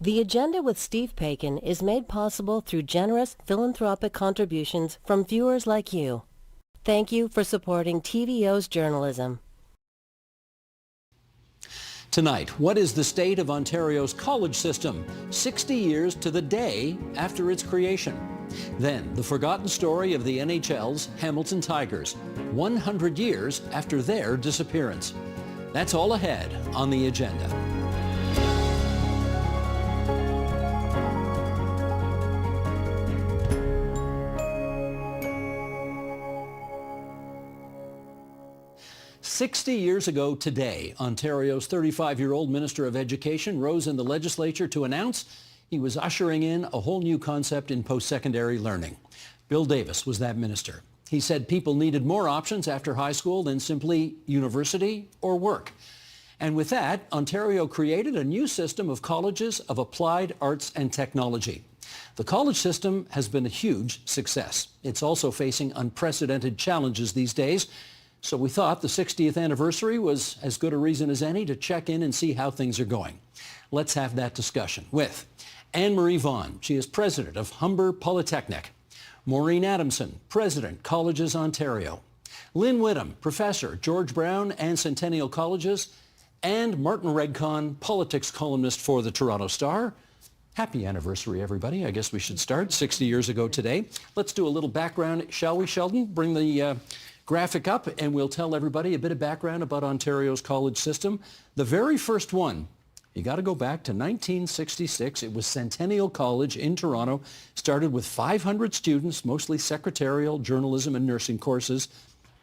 The Agenda with Steve Paikin is made possible through generous philanthropic contributions from viewers like you. Thank you for supporting TVO's journalism. Tonight, what is the state of Ontario's college system 60 years to the day after its creation? Then, the forgotten story of the NHL's Hamilton Tigers, 100 years after their disappearance. That's all ahead on The Agenda. "60 years ago today, Ontario's 35-year-old Minister of Education rose in the legislature to announce he was ushering in a whole new concept in post-secondary learning. Bill Davis was that minister. He said people needed more options after high school than simply university or work. And with that, Ontario created a new system of colleges of applied arts and technology. The college system has been a huge success. It's also facing unprecedented challenges these days. So we thought the 60th anniversary was as good a reason as any to check in and see how things are going. Let's have that discussion with Anne-Marie Vaughan. She is president of Humber Polytechnic. Maureen Adamson, president, Colleges Ontario. Lynn Whittam, professor, George Brown and Centennial Colleges. And Martin Redcon, politics columnist for the Toronto Star. Happy anniversary, everybody. I guess we should start 60 years ago today. Let's do a little background, shall we, Sheldon? Bring the graphic up and we'll tell everybody a bit of background about Ontario's college system. The very first one, you got to go back to 1966. It was Centennial College in Toronto. Started with 500 students, mostly secretarial, journalism and nursing courses.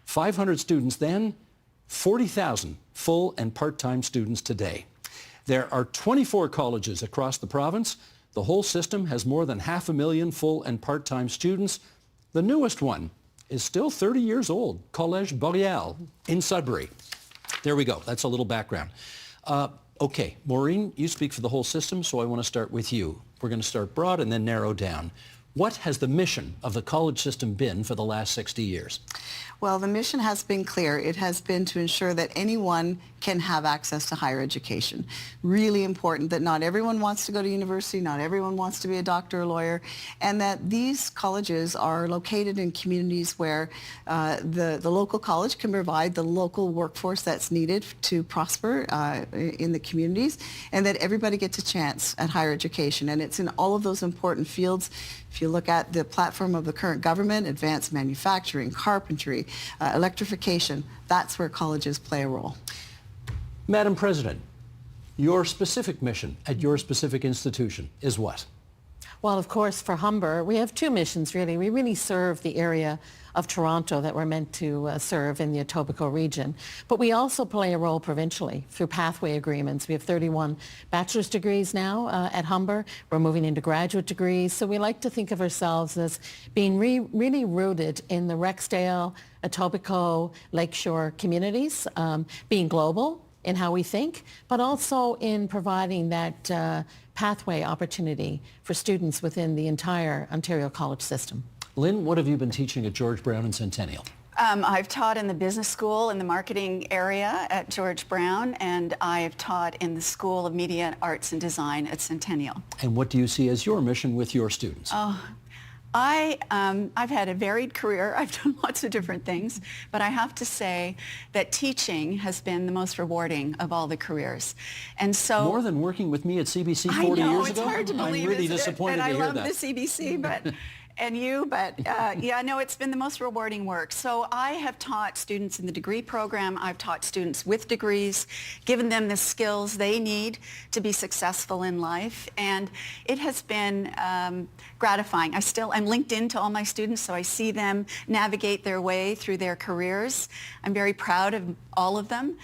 500 students then, 40,000 full and part-time students today. There are 24 colleges across the province. The whole system has more than 500,000 full and part-time students. The newest one is still 30 years old, Collège Boreal in Sudbury. There we go. That's a little background. Okay, Maureen, you speak for the whole system, so I want to start with you. We're going to start broad and then narrow down. What has the mission of the college system been for the last 60 years? Well, the mission has been clear. It has been to ensure that anyone can have access to higher education. Really important that not everyone wants to go to university, not everyone wants to be a doctor or lawyer, and that these colleges are located in communities where the local college can provide the local workforce that's needed to prosper in the communities, and that everybody gets a chance at higher education. And it's in all of those important fields. If you look at the platform of the current government, advanced manufacturing, carpentry, electrification, that's where colleges play a role. Madam President, your specific mission at your specific institution is what? Well, of course, for Humber, we have two missions, really. We really serve the area of Toronto that we're meant to serve in the Etobicoke region. But we also play a role provincially through pathway agreements. We have 31 bachelor's degrees now at Humber. We're moving into graduate degrees. So we like to think of ourselves as being really rooted in the Rexdale, Etobicoke, Lakeshore communities, being global in how we think, but also in providing that pathway opportunity for students within the entire Ontario college system. Lynn, what have you been teaching at George Brown and Centennial? I've taught in the business school in the marketing area at George Brown, and I've taught in the School of Media, Arts and Design at Centennial. And what do you see as your mission with your students? I've had a varied career. I've done lots of different things, but I have to say that teaching has been the most rewarding of all the careers. And so more than working with me at CBC 40 years ago? It's hard to believe. I'm really disappointed to hear that. And I love the CBC, but yeah, no, it's been the most rewarding work. So I have taught students in the degree program. I've taught students with degrees, given them the skills they need to be successful in life. And it has been gratifying. I'm linked into all my students, so I see them navigate their way through their careers. I'm very proud of all of them.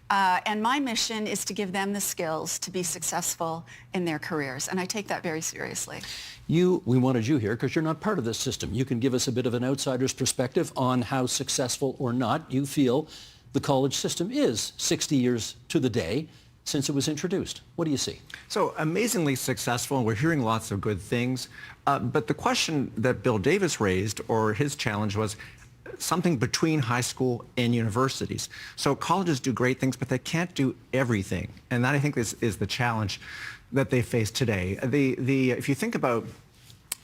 And my mission is to give them the skills to be successful in their careers, and I take that very seriously. We wanted you here because you're not part of this system. You can give us a bit of an outsider's perspective on how successful or not you feel the college system is 60 years to the day since it was introduced. What do you see? So amazingly successful, and we're hearing lots of good things. But the question that Bill Davis raised, or his challenge, was something between high school and universities. So colleges do great things, but they can't do everything. And that, I think, is the challenge. that they face today. If you think about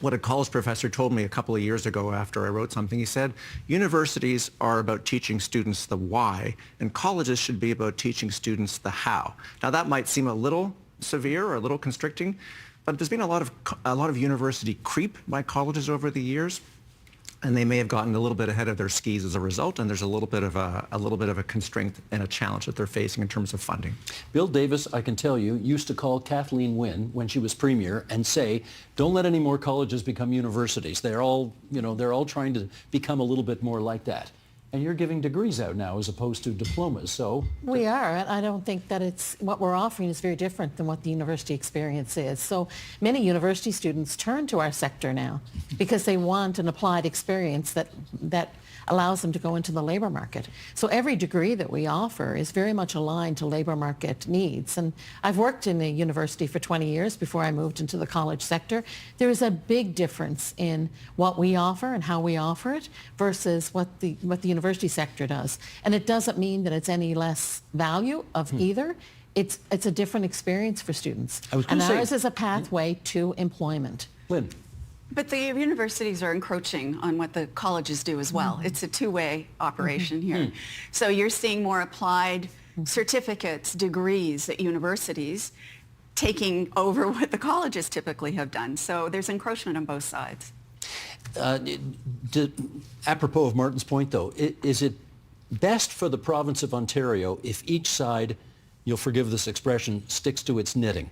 what a college professor told me a couple of years ago after I wrote something, he said, universities are about teaching students the why, and colleges should be about teaching students the how. Now that might seem a little severe or a little constricting, but there's been a lot of university creep by colleges over the years, and they may have gotten a little bit ahead of their skis as a result, and there's a little bit of a constraint and a challenge that they're facing in terms of funding. Bill Davis, I can tell you, used to call Kathleen Wynne when she was premier and say, don't let any more colleges become universities. They're all trying to become a little bit more like that. And you're giving degrees out now as opposed to diplomas, so... We are, and I don't think that what we're offering is very different than what the university experience is. So many university students turn to our sector now because they want an applied experience that allows them to go into the labor market. So every degree that we offer is very much aligned to labor market needs. And I've worked in a university for 20 years before I moved into the college sector. There is a big difference in what we offer and how we offer it versus what the university sector does. And it doesn't mean that it's any less value of either. It's a different experience for students. And ours is a pathway to employment. Lynn. But the universities are encroaching on what the colleges do as well. It's a two-way operation here. So you're seeing more applied certificates, degrees at universities taking over what the colleges typically have done. So there's encroachment on both sides. Apropos of Martin's point, though, is it best for the province of Ontario if each side, you'll forgive this expression, sticks to its knitting?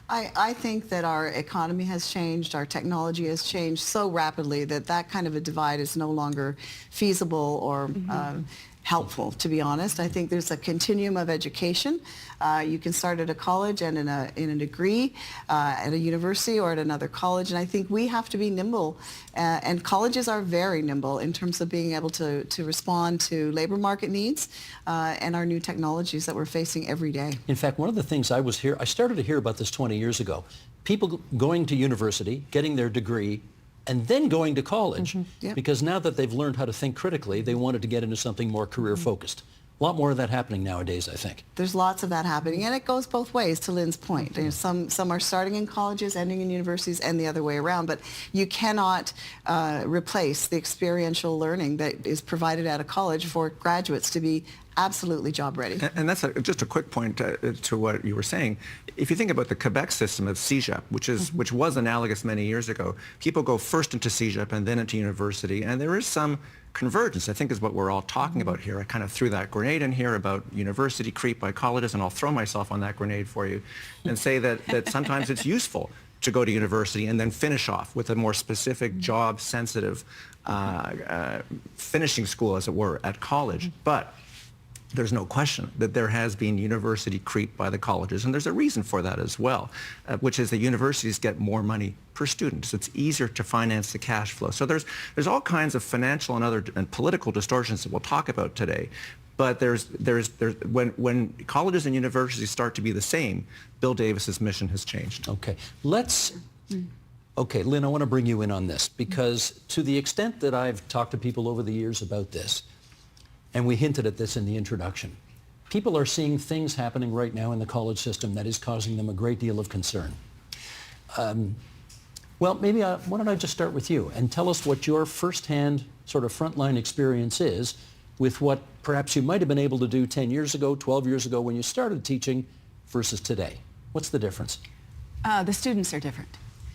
I think that our economy has changed, our technology has changed so rapidly that kind of a divide is no longer feasible or helpful, to be honest. I think there's a continuum of education. You can start at a college and in a degree at a university or at another college, and I think we have to be nimble, and colleges are very nimble in terms of being able to respond to labor market needs and our new technologies that we're facing every day. In fact, one of the things I started to hear about this 20 years ago, people going to university, getting their degree, and then going to college, because now that they've learned how to think critically, they wanted to get into something more career-focused. A lot more of that happening nowadays, I think. There's lots of that happening, and it goes both ways, to Lynn's point. You know, some are starting in colleges, ending in universities, and the other way around, but you cannot replace the experiential learning that is provided at a college for graduates to be absolutely job ready. And that's just a quick point to what you were saying. If you think about the Quebec system of CEGEP, which was analogous many years ago, people go first into CEGEP and then into university, and there is some convergence, I think, is what we're all talking about here. I kind of threw that grenade in here about university creep by colleges, and I'll throw myself on that grenade for you and say that sometimes it's useful to go to university and then finish off with a more specific job-sensitive finishing school, as it were, at college. But there's no question that there has been university creep by the colleges, and there's a reason for that as well, which is that universities get more money per student, so it's easier to finance the cash flow. So there's all kinds of financial and political distortions that we'll talk about today. But when colleges and universities start to be the same, Bill Davis's mission has changed. Okay, Lynn, I want to bring you in on this, because to the extent that I've talked to people over the years about this, and we hinted at this in the introduction, people are seeing things happening right now in the college system that is causing them a great deal of concern. Well, maybe why don't I just start with you and tell us what your firsthand sort of frontline experience is with what perhaps you might have been able to do 10 years ago, 12 years ago when you started teaching versus today. What's the difference? The students are different.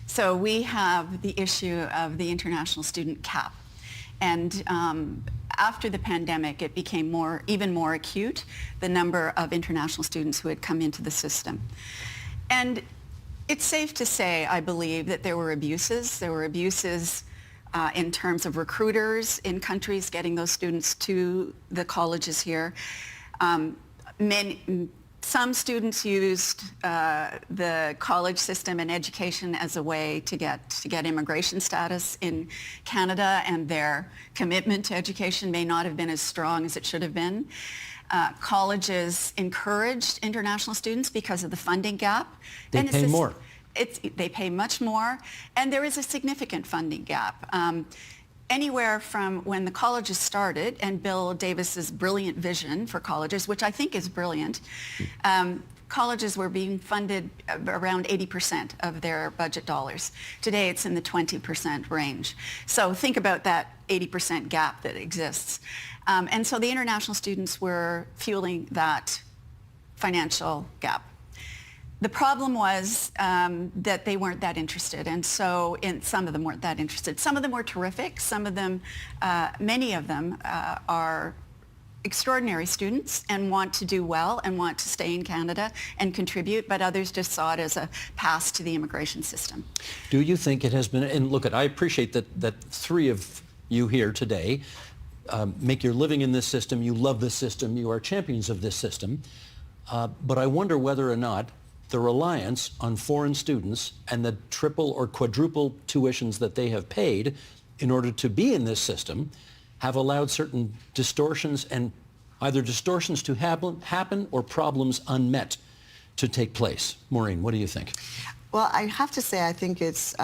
So we have the issue of the international student cap. And after the pandemic, it became even more acute, the number of international students who had come into the system. And it's safe to say, I believe, that there were abuses. There were abuses in terms of recruiters in countries getting those students to the colleges here. Some students used the college system and education as a way to get immigration status in Canada, and their commitment to education may not have been as strong as it should have been. Colleges encouraged international students because of the funding gap. They pay more. They pay much more, and there is a significant funding gap. Anywhere from when the colleges started, and Bill Davis's brilliant vision for colleges, which I think is brilliant, colleges were being funded around 80% of their budget dollars. Today it's in the 20% range. So think about that 80% gap that exists. And so the international students were fueling that financial gap. The problem was that they weren't that interested, and so some of them weren't that interested. Some of them were terrific. Some of them, many of them are extraordinary students and want to do well and want to stay in Canada and contribute, but others just saw it as a pass to the immigration system. Do you think it has been, and look, I appreciate that three of you here today make your living in this system, you love this system, you are champions of this system, but I wonder whether or not the reliance on foreign students and the triple or quadruple tuitions that they have paid in order to be in this system have allowed certain distortions, and either distortions to happen or problems unmet to take place. Maureen, what do you think? Well, I have to say, I think it's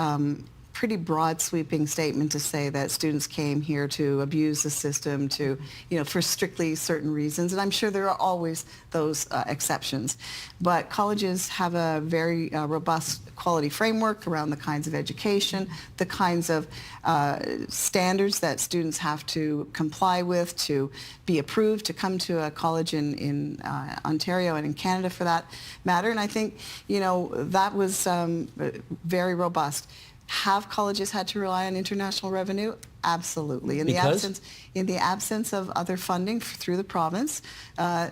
pretty broad sweeping statement to say that students came here to abuse the system, to, for strictly certain reasons. And I'm sure there are always those exceptions. But colleges have a very robust quality framework around the kinds of education, the kinds of standards that students have to comply with to be approved to come to a college in Ontario and in Canada for that matter. And I think, that was very robust. Have colleges had to rely on international revenue? Absolutely. In the absence of other funding through the province,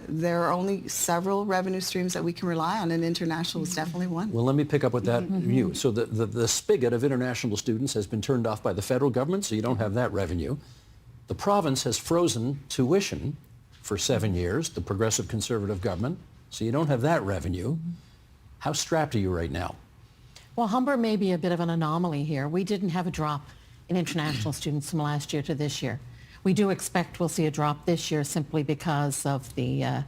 there are only several revenue streams that we can rely on, and international is definitely one. Well, let me pick up with that view. So the spigot of international students has been turned off by the federal government, so you don't have that revenue. The province has frozen tuition for 7 years, the Progressive Conservative government, so you don't have that revenue. How strapped are you right now? Well, Humber may be a bit of an anomaly here. We didn't have a drop in international students from last year to this year. We do expect we'll see a drop this year simply because of the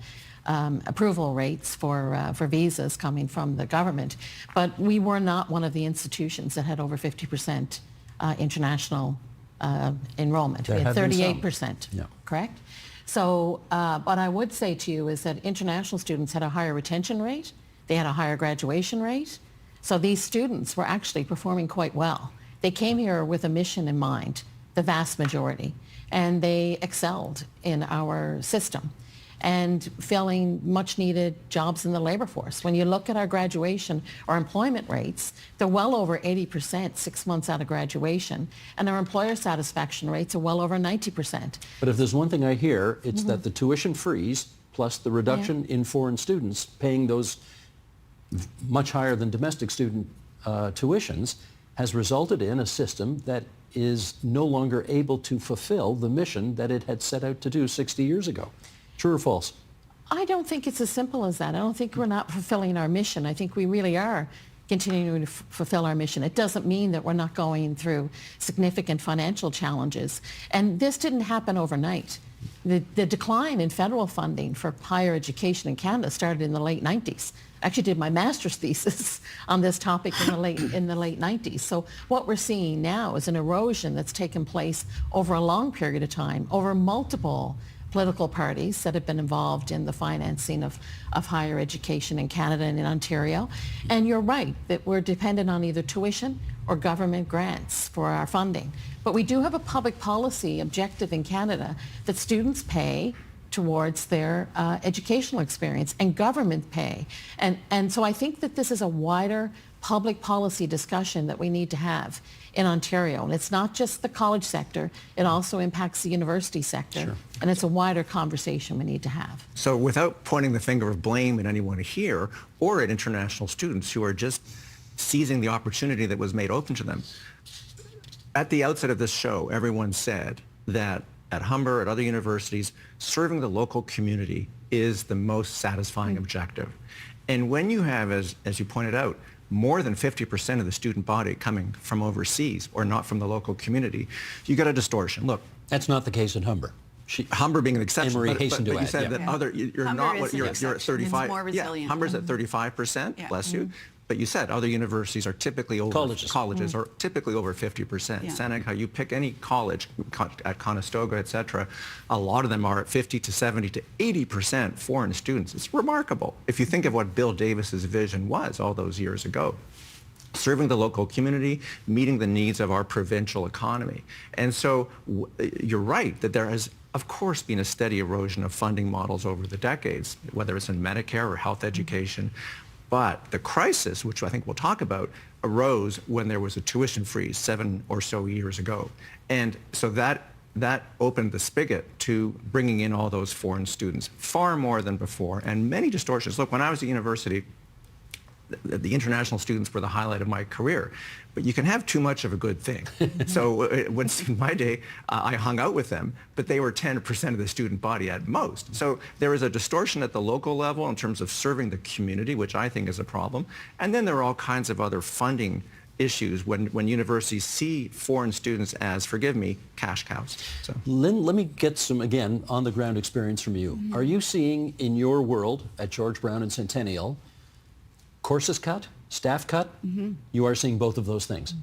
approval rates for visas coming from the government. But we were not one of the institutions that had over 50% international enrollment. We had 38%, correct? So what I would say to you is that international students had a higher retention rate. They had a higher graduation rate. So these students were actually performing quite well. They came here with a mission in mind, the vast majority, and they excelled in our system and filling much needed jobs in the labor force. When you look at our graduation or employment rates, they're well over 80% 6 months out of graduation, and our employer satisfaction rates are well over 90%. But if there's one thing I hear, it's that the tuition freeze plus the reduction in foreign students paying those much higher than domestic student tuitions has resulted in a system that is no longer able to fulfill the mission that it had set out to do 60 years ago. True or false? I don't think it's as simple as that. I don't think we're not fulfilling our mission. I think we really are continuing to fulfill our mission. It doesn't mean that we're not going through significant financial challenges. And this didn't happen overnight. The decline in federal funding for higher education in Canada started in the late 90s. I actually did my master's thesis on this topic in the late 90s. So what we're seeing now is an erosion that's taken place over a long period of time, over multiple political parties that have been involved in the financing of higher education in Canada and in Ontario. And you're right that we're dependent on either tuition or government grants for our funding. But we do have a public policy objective in Canada that students pay towards their educational experience, and government pay. And so I think that this is a wider public policy discussion that we need to have in Ontario. And it's not just the college sector, it also impacts the university sector. Sure. And it's a wider conversation we need to have. So without pointing the finger of blame at anyone here or at international students who are just seizing the opportunity that was made open to them, at the outset of this show, everyone said that at Humber, at other universities, serving the local community is the most satisfying objective. And when you have, as you pointed out, more than 50% of the student body coming from overseas or not from the local community, you get a distortion. Look. That's not the case at Humber. Humber being an exception, Anne-Marie but hastened to you add, said that Yeah. you're Humber not is what an you're at exception. 35. It's more resilient. Humber's at 35%, bless you. But you said other universities are typically over, colleges are typically over 50%. Yeah. Seneca, you pick any college at Conestoga, et cetera, a lot of them are at 50 to 70 to 80% foreign students. It's remarkable if you think of what Bill Davis's vision was all those years ago. Serving the local community, meeting the needs of our provincial economy. And so you're right that there has, of course, been a steady erosion of funding models over the decades, whether it's in Medicare or health education. But the crisis, which I think we'll talk about, arose when there was a tuition freeze 7 or so years ago. And so that opened the spigot to bringing in all those foreign students, far more than before, and many distortions. Look, when I was at university, the international students were the highlight of my career. But you can have too much of a good thing. So in my day, I hung out with them, but they were 10% of the student body at most. So there is a distortion at the local level in terms of serving the community, which I think is a problem. And then there are all kinds of other funding issues when universities see foreign students as, forgive me, cash cows. So. Lynn, let me get some, again, on-the-ground experience from you. Are you seeing in your world at George Brown and Centennial courses cut, staff cut? You are seeing both of those things.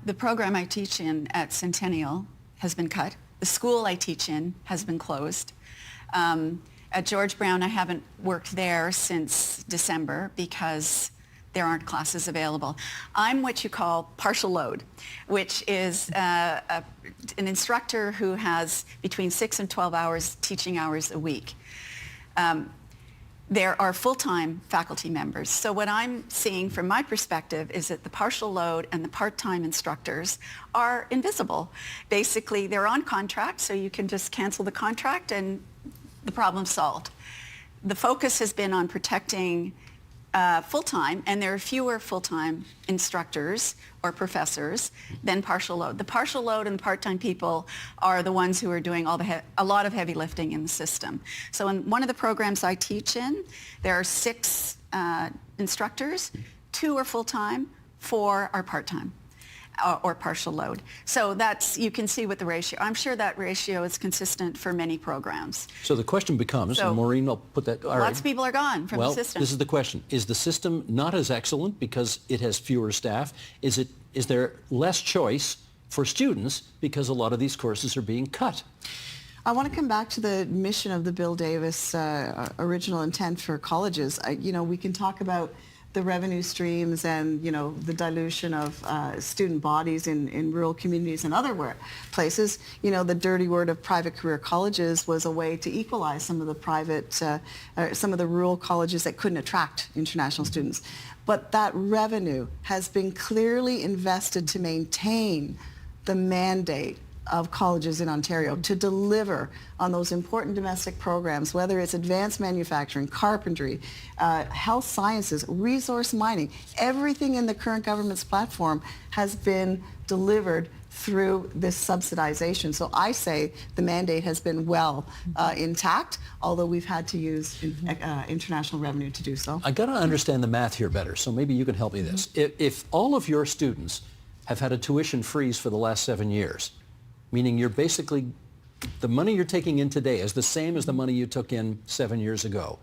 The program I teach in at Centennial has been cut. The school I teach in has been closed. At George Brown, I haven't worked there since December because there aren't classes available. I'm what you call partial load, which is an instructor who has between 6 and 12 hours teaching hours a week. There are full-time faculty members. So what I'm seeing from my perspective is that the partial load and the part-time instructors are invisible. Basically, they're on contract, so you can just cancel the contract and the problem's solved. The focus has been on protecting full-time, and there are fewer full-time instructors or professors than partial load. The partial load and the part-time people are the ones who are doing a lot of heavy lifting in the system. So in one of the programs I teach in, there are 6 instructors, 2 are full-time, 4 are part-time. Or partial load. So you can see what the ratio, I'm sure that ratio is consistent for many programs. So the question becomes, and Maureen, I'll put that, all right. Lots of people are gone from the system. Well, this is the question. Is the system not as excellent because it has fewer staff? Is there less choice for students because a lot of these courses are being cut? I want to come back to the mission of the Bill Davis original intent for colleges. We can talk about the revenue streams and, the dilution of student bodies in rural communities and other places. The dirty word of private career colleges was a way to equalize some of the rural colleges that couldn't attract international students. But that revenue has been clearly invested to maintain the mandate of colleges in Ontario to deliver on those important domestic programs, whether it's advanced manufacturing, carpentry, health sciences, resource mining. Everything in the current government's platform has been delivered through this subsidization. So I say the mandate has been well intact, although we've had to use international revenue to do so. I got to understand the math here better, so maybe you can help me this. If all of your students have had a tuition freeze for the last 7 years, meaning you're basically, the money you're taking in today is the same as the money you took in 7 years ago.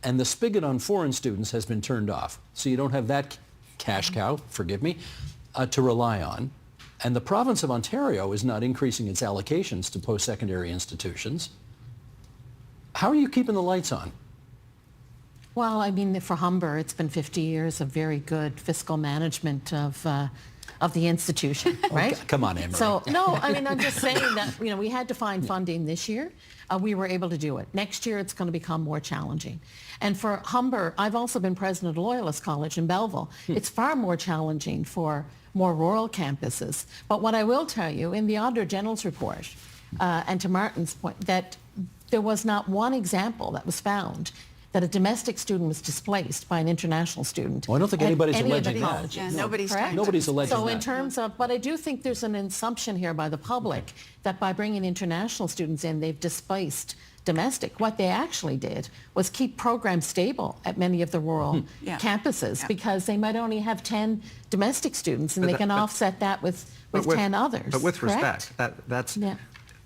And the spigot on foreign students has been turned off. So you don't have that cash cow, forgive me, to rely on. And the province of Ontario is not increasing its allocations to post-secondary institutions. How are you keeping the lights on? Well, I mean, for Humber, it's been 50 years of very good fiscal management of the institution, right? Oh, come on, Anne-Marie. So, no, I mean, I'm just saying that, we had to find funding this year. We were able to do it. Next year, it's going to become more challenging. And for Humber, I've also been president of Loyalist College in Belleville. It's far more challenging for more rural campuses. But what I will tell you, in the Auditor General's report, and to Martin's point, that there was not one example that was found that a domestic student was displaced by an international student. Well, I don't think anybody's alleging that. Yeah, nobody's alleging so that. in terms of, but I do think there's an assumption here by the public that by bringing international students in, they've displaced domestic. What they actually did was keep programs stable at many of the rural campuses because they might only have 10 domestic students and they can offset that with 10 others. But with correct? respect, that's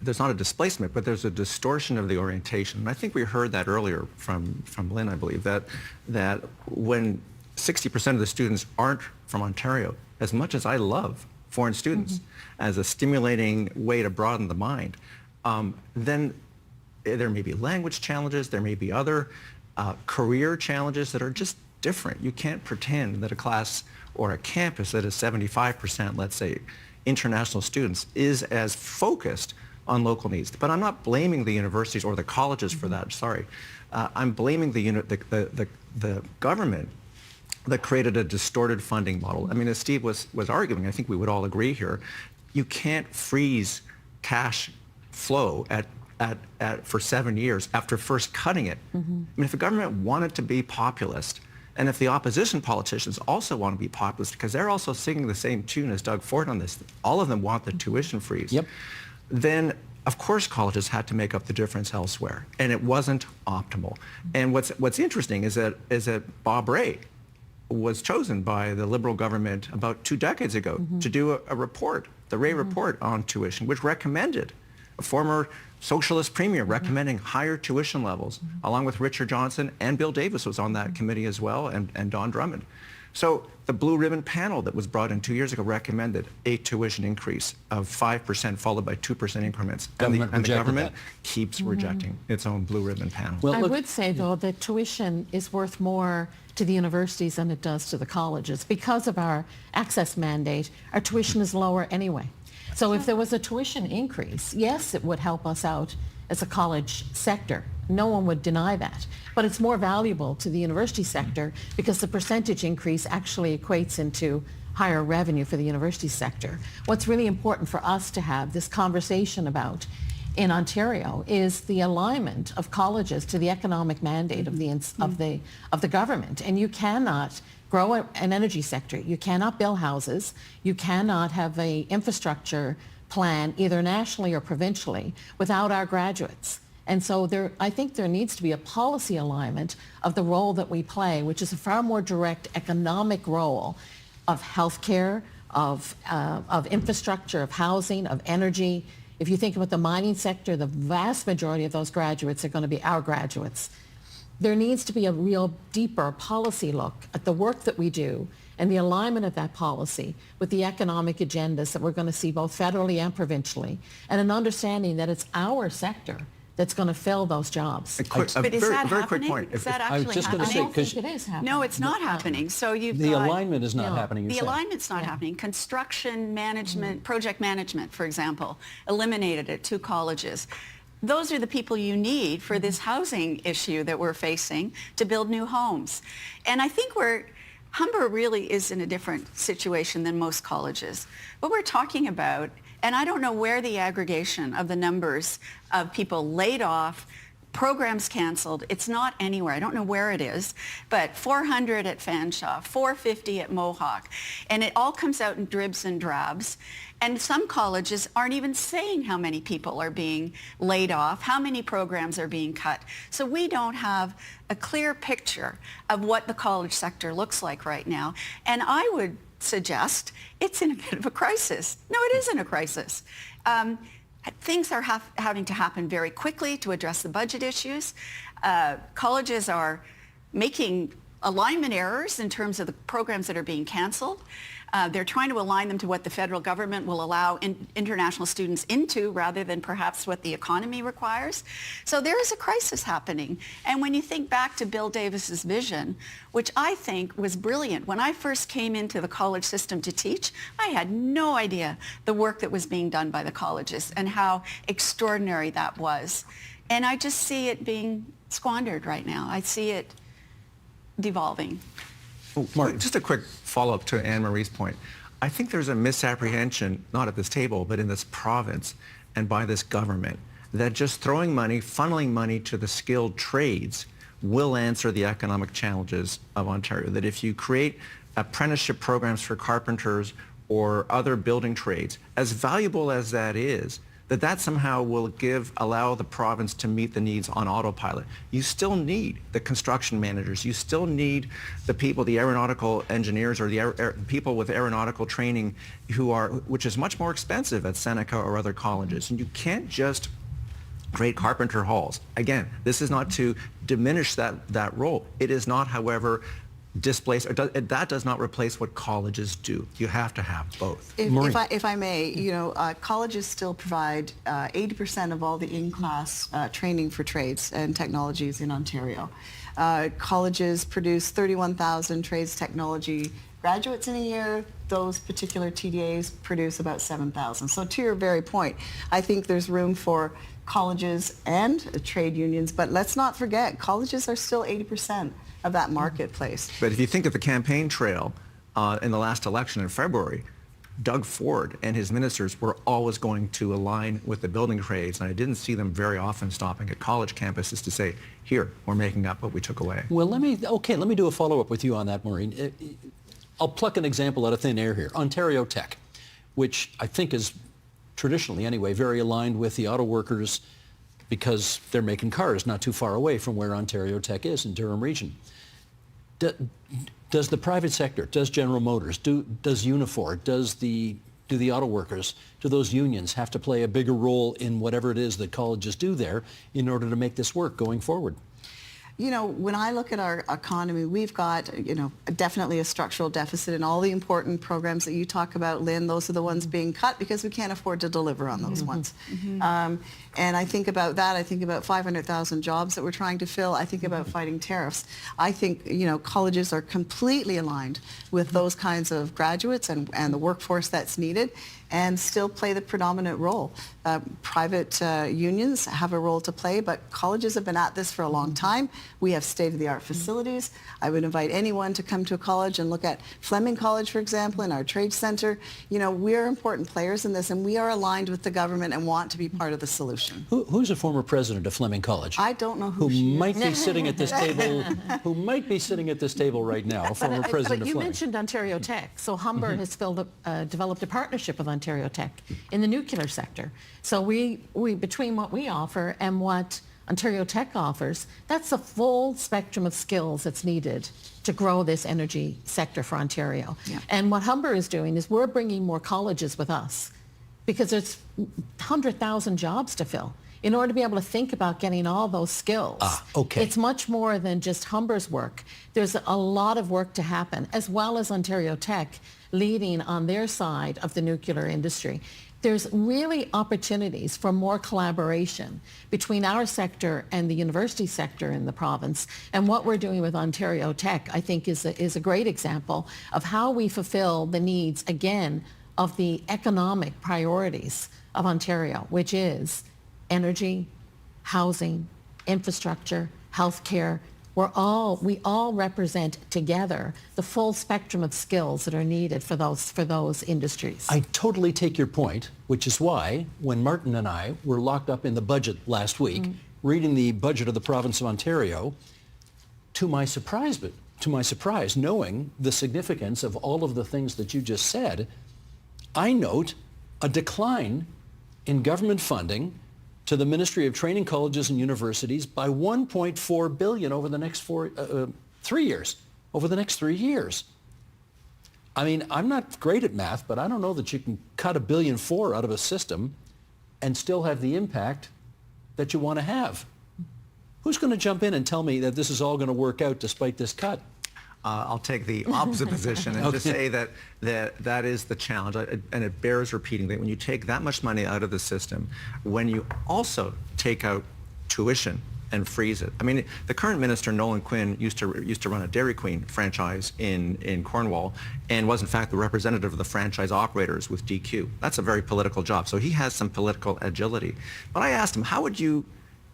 there's not a displacement, but there's a distortion of the orientation. And I think we heard that earlier from Lynn, I believe, that when 60% of the students aren't from Ontario. As much as I love foreign students as a stimulating way to broaden the mind, then there may be language challenges, there may be other career challenges that are just different. You can't pretend that a class or a campus that is 75%, let's say, international students is as focused on local needs. But I'm not blaming the universities or the colleges for that, sorry. I'm blaming the government that created a distorted funding model. I mean, as Steve was arguing, I think we would all agree here, you can't freeze cash flow for 7 years after first cutting it. I mean, if the government wanted to be populist, and if the opposition politicians also want to be populist, because they're also singing the same tune as Doug Ford on this, all of them want the tuition freeze, then of course colleges had to make up the difference elsewhere, and it wasn't optimal. And what's interesting is that Bob Rae was chosen by the Liberal government about 2 decades ago to do a report, the Rae report on tuition, which recommended a former socialist premier recommending higher tuition levels, along with Richard Johnson, and Bill Davis was on that committee as well, and Don Drummond. So the Blue Ribbon panel that was brought in 2 years ago recommended a tuition increase of 5% followed by 2% increments. And the government keeps rejecting its own Blue Ribbon panel. Well, I would say, though, that tuition is worth more to the universities than it does to the colleges. Because of our access mandate, our tuition is lower anyway. So if there was a tuition increase, yes, it would help us out as a college sector. No one would deny that. But it's more valuable to the university sector because the percentage increase actually equates into higher revenue for the university sector. What's really important for us to have this conversation about in Ontario is the alignment of colleges to the economic mandate of the government. And you cannot grow an energy sector. You cannot build houses. You cannot have an infrastructure plan, either nationally or provincially, without our graduates. And so I think there needs to be a policy alignment of the role that we play, which is a far more direct economic role of healthcare, of infrastructure, of housing, of energy. If you think about the mining sector, the vast majority of those graduates are going to be our graduates. There needs to be a real deeper policy look at the work that we do and the alignment of that policy with the economic agendas that we're going to see both federally and provincially, and an understanding that it's our sector that's going to fill those jobs. But is that very happening? quick point. Is that I was actually just going to happening? say, I think it is happening. No, it's not happening. So you've the got, alignment is not happening. The alignment's not happening. Construction management, project management, for example, eliminated at 2 colleges. Those are the people you need for this housing issue that we're facing to build new homes. And I think Humber really is in a different situation than most colleges. What we're talking about, and I don't know where the aggregation of the numbers of people laid off, programs canceled, it's not anywhere. I don't know where it is, but 400 at Fanshawe, 450 at Mohawk, and it all comes out in dribs and drabs. And some colleges aren't even saying how many people are being laid off, how many programs are being cut. So we don't have a clear picture of what the college sector looks like right now. And I would suggest it's in a bit of a crisis. No, it isn't a crisis. Things are having to happen very quickly to address the budget issues. Colleges are making alignment errors in terms of the programs that are being canceled. They're trying to align them to what the federal government will allow international students into rather than perhaps what the economy requires. So there is a crisis happening. And when you think back to Bill Davis's vision, which I think was brilliant, when I first came into the college system to teach, I had no idea the work that was being done by the colleges and how extraordinary that was. And I just see it being squandered right now. I see it devolving. Oh, Mark, just a quick follow-up to Anne-Marie's point. I think there's a misapprehension, not at this table, but in this province and by this government, that just throwing money, funneling money to the skilled trades will answer the economic challenges of Ontario. That if you create apprenticeship programs for carpenters or other building trades, as valuable as that is, that somehow will allow the province to meet the needs on autopilot. You still need the construction managers. You still need the people, the aeronautical engineers or the people with aeronautical training which is much more expensive at Seneca or other colleges. And you can't just create carpenter halls. Again, this is not to diminish that role. It is not, however, displace, or that does not replace what colleges do. You have to have both. If I may, colleges still provide 80% of all the in-class training for trades and technologies in Ontario. Colleges produce 31,000 trades technology graduates in a year. Those particular TDAs produce about 7,000. So to your very point, I think there's room for colleges and trade unions, but let's not forget, colleges are still 80% of that marketplace. But if you think of the campaign trail in the last election in February, Doug Ford and his ministers were always going to align with the building trades, and I didn't see them very often stopping at college campuses to say, here, we're making up what we took away. Well, let me do a follow-up with you on that, Maureen. I'll pluck an example out of thin air here. Ontario Tech, which I think is traditionally anyway very aligned with the auto workers because they're making cars not too far away from where Ontario Tech is in Durham region. Does the private sector, does General Motors, does Unifor, do the auto workers, do those unions have to play a bigger role in whatever it is that colleges do there in order to make this work going forward? When I look at our economy, we've got, definitely a structural deficit in all the important programs that you talk about, Lynn. Those are the ones being cut because we can't afford to deliver on those ones. And I think about that. I think about 500,000 jobs that we're trying to fill. I think about fighting tariffs. I think, colleges are completely aligned with those kinds of graduates and the workforce that's needed, and still play the predominant role. Private unions have a role to play, but colleges have been at this for a long time. We have state-of-the-art facilities. I would invite anyone to come to a college and look at Fleming College, for example, in our trade center. We're important players in this, and we are aligned with the government and want to be part of the solution. Who's a former president of Fleming College? I don't know who she might is. be sitting at this table. Who might be sitting at this table right now? A former president But of you Fleming. mentioned Ontario Tech. So Humber has developed a partnership with Ontario Tech in the nuclear sector. So we between what we offer and what Ontario Tech offers, that's a full spectrum of skills that's needed to grow this energy sector for Ontario. Yeah. And what Humber is doing is we're bringing more colleges with us because there's 100,000 jobs to fill. In order to be able to think about getting all those skills, okay. It's much more than just Humber's work. There's a lot of work to happen, as well as Ontario Tech leading on their side of the nuclear industry. There's really opportunities for more collaboration between our sector and the university sector in the province. And what we're doing with Ontario Tech, I think, is a great example of how we fulfill the needs, again, of the economic priorities of Ontario, which is energy, housing, infrastructure, healthcare. We all represent together the full spectrum of skills that are needed for those industries. I totally take your point, which is why when Martin and I were locked up in the budget last week, reading the budget of the province of Ontario, to my surprise, knowing the significance of all of the things that you just said, I note a decline in government funding to the Ministry of Training Colleges and Universities by $1.4 billion over the next 3 years. Over the next 3 years. I mean, I'm not great at math, but I don't know that you can cut $1.4 billion out of a system and still have the impact that you want to have. Who's going to jump in and tell me that this is all going to work out despite this cut? I'll take the opposite position and just say that is the challenge, and it bears repeating that when you take that much money out of the system, when you also take out tuition and freeze it. I mean, the current minister, Nolan Quinn, used to run a Dairy Queen franchise in Cornwall and was in fact the representative of the franchise operators with DQ. That's a very political job, so he has some political agility. But I asked him, how would you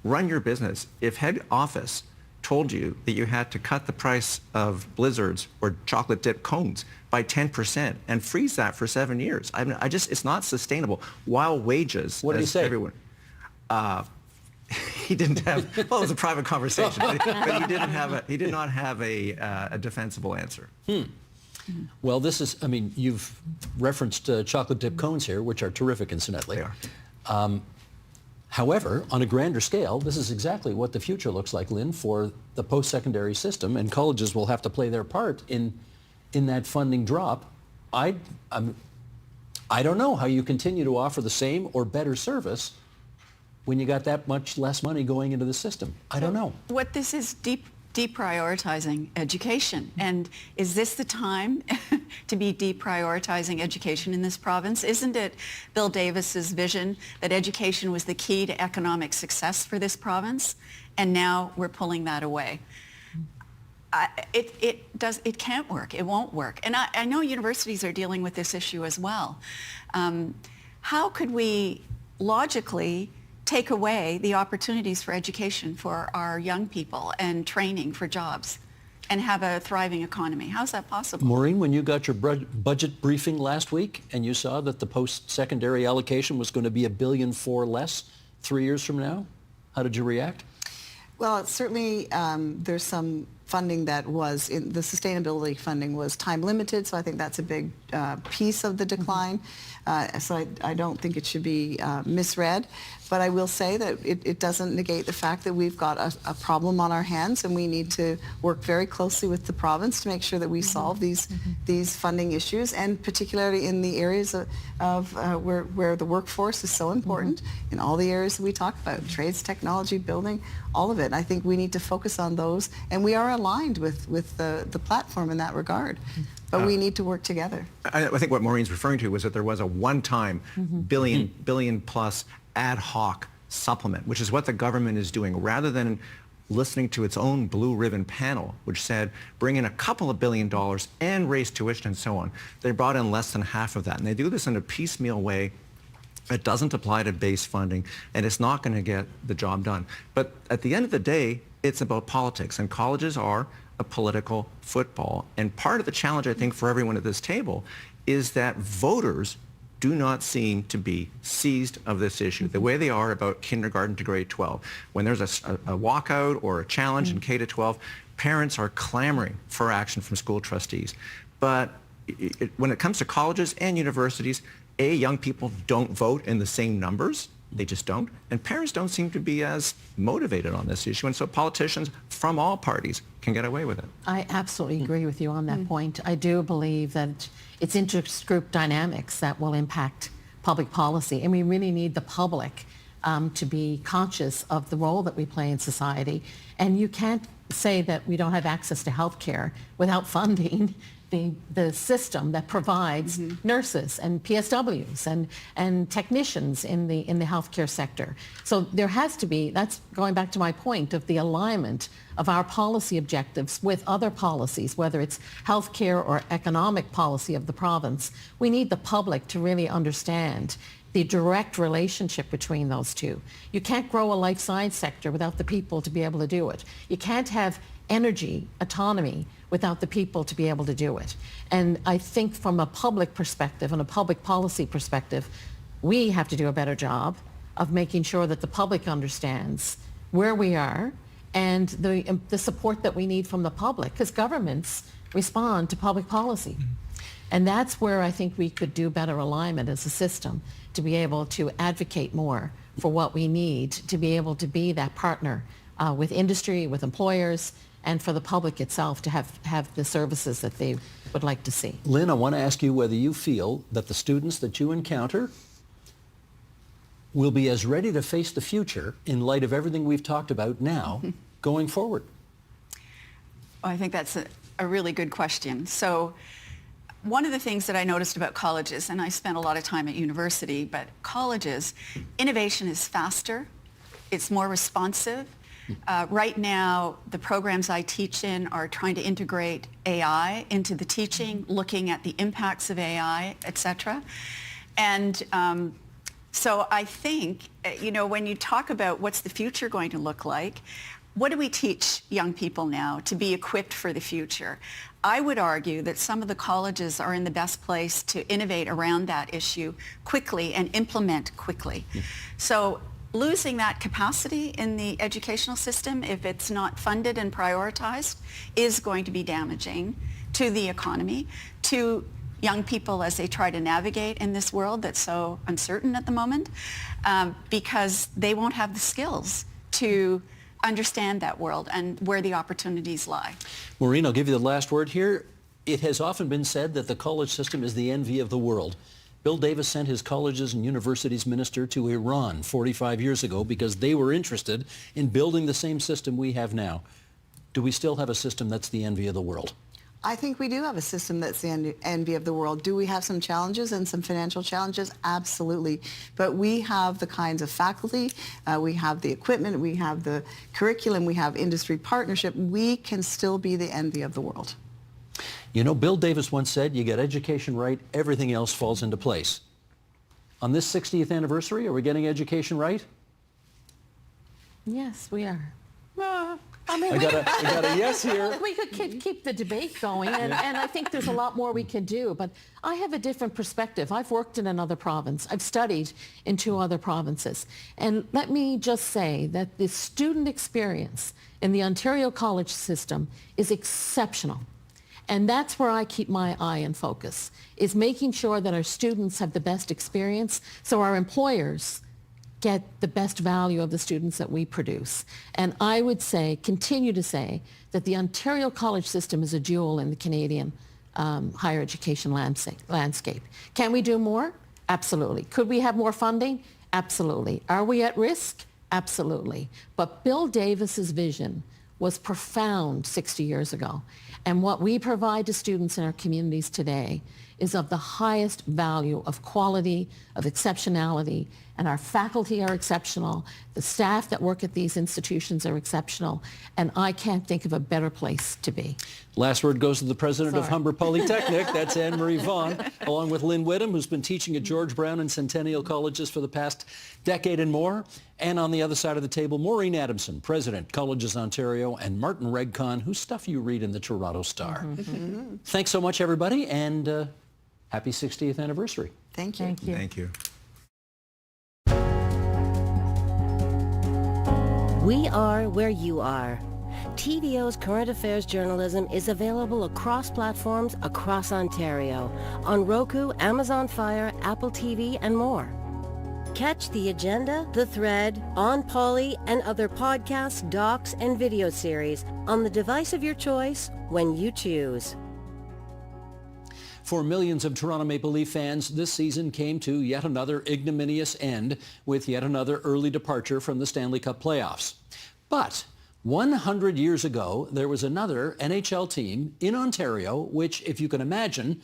run your business if head office told you that you had to cut the price of blizzards or chocolate dip cones by 10% and freeze that for 7 years? I mean, it's not sustainable. While wages, what did he say? Everyone, he didn't have. Well, it was a private conversation, but he did not have a defensible answer. Well, this is. I mean, you've referenced chocolate dip cones here, which are terrific, incidentally. They are. However, on a grander scale, this is exactly what the future looks like, Lynn, for the post-secondary system, and colleges will have to play their part in that funding drop. I don't know how you continue to offer the same or better service when you got that much less money going into the system. I don't know. What this is deprioritizing education. And is this the time to be deprioritizing education in this province? Isn't it Bill Davis's vision that education was the key to economic success for this province? And now we're pulling that away. It can't work. It won't work. And I know universities are dealing with this issue as well. How could we logically take away the opportunities for education for our young people and training for jobs and have a thriving economy? How's that possible? Maureen, when you got your budget briefing last week and you saw that the post-secondary allocation was going to be $1.4 billion less 3 years from now, how did you react? Well, certainly there's some funding that was in the sustainability funding was time limited, so I think that's a big piece of the decline. So I don't think it should be misread. But I will say that it doesn't negate the fact that we've got a problem on our hands, and we need to work very closely with the province to make sure that we solve these funding issues, and particularly in the areas of where the workforce is so important, in all the areas that we talk about, trades, technology, building, all of it. I think we need to focus on those, and we are aligned with the platform in that regard. But we need to work together. I think what Maureen's referring to was that there was a one-time billion plus ad hoc supplement, which is what the government is doing, rather than listening to its own blue ribbon panel, which said bring in a couple of $1 billion and raise tuition and so on. They brought in less than half of that, and they do this in a piecemeal way. It doesn't apply to base funding, and it's not going to get the job done. But at the end of the day, it's about politics, and colleges are a political football. And part of the challenge, I think, for everyone at this table is that voters do not seem to be seized of this issue the way they are about kindergarten to grade 12. When there's a walkout or a challenge in K to 12, parents are clamoring for action from school trustees. But when it comes to colleges and universities, young people don't vote in the same numbers. They just don't. And parents don't seem to be as motivated on this issue. And so politicians from all parties can get away with it. I absolutely agree with you on that point. I do believe that it's interest group dynamics that will impact public policy. And we really need the public to be conscious of the role that we play in society. And you can't say that we don't have access to health care without funding the system that provides nurses and PSWs and technicians in the healthcare sector. So there has to be, that's going back to my point of the alignment of our policy objectives with other policies, whether it's healthcare or economic policy of the province. We need the public to really understand the direct relationship between those two. You can't grow a life science sector without the people to be able to do it. You can't have energy autonomy without the people to be able to do it. And I think from a public perspective and a public policy perspective, we have to do a better job of making sure that the public understands where we are and the support that we need from the public, because governments respond to public policy. And that's where I think we could do better alignment as a system to be able to advocate more for what we need to be able to be that partner with industry, with employers, and for the public itself to have the services that they would like to see. Lynn, I want to ask you whether you feel that the students that you encounter will be as ready to face the future in light of everything we've talked about now going forward. I think that's a really good question. So one of the things that I noticed about colleges, and I spent a lot of time at university, but colleges, innovation is faster, it's more responsive. Right now, the programs I teach in are trying to integrate AI into the teaching, looking at the impacts of AI, et cetera. And so I think, when you talk about what's the future going to look like, what do we teach young people now to be equipped for the future? I would argue that some of the colleges are in the best place to innovate around that issue quickly and implement quickly. So losing that capacity in the educational system, if it's not funded and prioritized, is going to be damaging to the economy, to young people as they try to navigate in this world that's so uncertain at the moment, because they won't have the skills to understand that world and where the opportunities lie. Maureen, I'll give you the last word here. It has often been said that the college system is the envy of the world. Bill Davis sent his colleges and universities minister to Iran 45 years ago because they were interested in building the same system we have now. do we still have a system that's the envy of the world? I think we do have a system that's the envy of the world. Do we have some challenges and some financial challenges? Absolutely. But we have the kinds of faculty, we have the equipment, we have the curriculum, we have industry partnership. We can still be the envy of the world. You know, Bill Davis once said, you get education right, everything else falls into place. On this 60th anniversary, are we getting education right? Yes, we are. I got a yes here. We could keep the debate going, and I think there's a lot more we can do, but I have a different perspective. I've worked in another province. I've studied in 2 other provinces. And let me just say that the student experience in the Ontario college system is exceptional. And that's where I keep my eye and focus, is making sure that our students have the best experience so our employers get the best value of the students that we produce. And I would say, continue to say, that the Ontario college system is a jewel in the Canadian higher education landscape. Can we do more? Absolutely. Could we have more funding? Absolutely. Are we at risk? Absolutely. But Bill Davis's vision was profound 60 years ago. And what we provide to students in our communities today is of the highest value of quality, of exceptionality, and our faculty are exceptional. The staff that work at these institutions are exceptional, and I can't think of a better place to be. Last word goes to the president of Humber Polytechnic. That's Anne-Marie Vaughan, along with Lynn Whittam, who's been teaching at George Brown and Centennial Colleges for the past decade and more. And on the other side of the table, Maureen Adamson, president, Colleges Ontario, and Martin Regcon, whose stuff you read in the Toronto Star. Thanks so much, everybody, and happy 60th anniversary. Thank you. Thank you. Thank you. We are where you are. TVO's current affairs journalism is available across platforms across Ontario, on Roku, Amazon Fire, Apple TV, and more. Catch The Agenda, The Thread, On Poly, and other podcasts, docs, and video series on the device of your choice when you choose. For millions of Toronto Maple Leaf fans, this season came to yet another ignominious end with yet another early departure from the Stanley Cup playoffs. But 100 years ago, there was another NHL team in Ontario which, if you can imagine,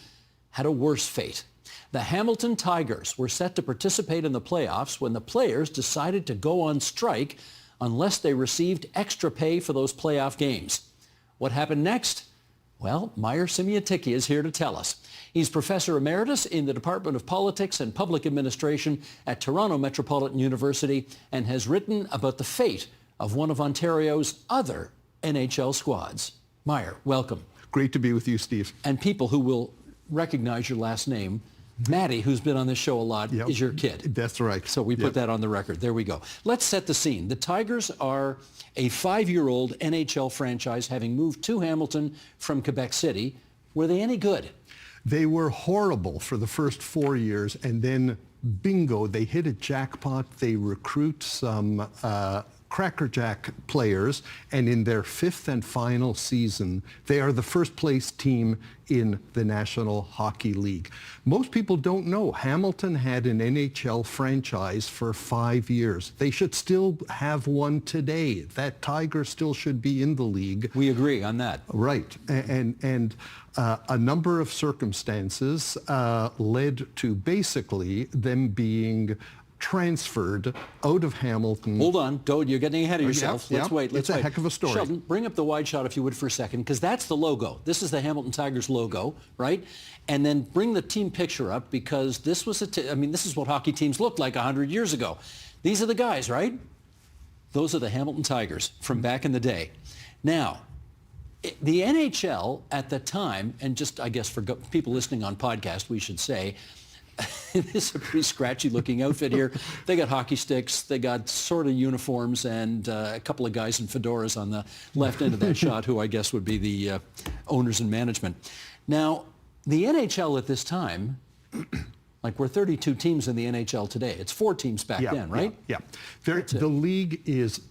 had a worse fate. The Hamilton Tigers were set to participate in the playoffs when the players decided to go on strike unless they received extra pay for those playoff games. What happened next? Well, Meyer Semioticki is here to tell us. He's Professor Emeritus in the Department of Politics and Public Administration at Toronto Metropolitan University and has written about the fate of one of Ontario's other NHL squads. Meyer, welcome. Great to be with you, Steve. And people who will recognize your last name, Maddie, who's been on this show a lot, is your kid. That's right. So we put that on the record. There we go. Let's set the scene. The Tigers are a 5-year-old NHL franchise having moved to Hamilton from Quebec City. Were they any good? They were horrible for the first 4 years, and then bingo, they hit a jackpot. They recruit some crackerjack players, and in their 5th and final season, they are the first place team in the National Hockey League. Most people don't know Hamilton had an NHL franchise for 5 years. They should still have one today. That Tiger still should be in the league. We agree on that. Right. And a number of circumstances led to basically them being transferred out of Hamilton. Hold on, you're getting ahead of yourself. Let's wait. It's a heck of a story. Sheldon, bring up the wide shot if you would for a second, because that's the logo. This is the Hamilton Tigers logo, right? And then bring the team picture up, because this was this is what hockey teams looked like 100 years ago. These are the guys, right? Those are the Hamilton Tigers from back in the day. Now, the NHL at the time, and just I guess for people listening on podcast, we should say, this is a pretty scratchy looking outfit here. They got hockey sticks, they got sort of uniforms, and a couple of guys in fedoras on the left end of that shot, who I guess would be the owners and management. Now, the NHL at this time, like we're 32 teams in the NHL today. It's 4 teams back then, right? Yeah. The league is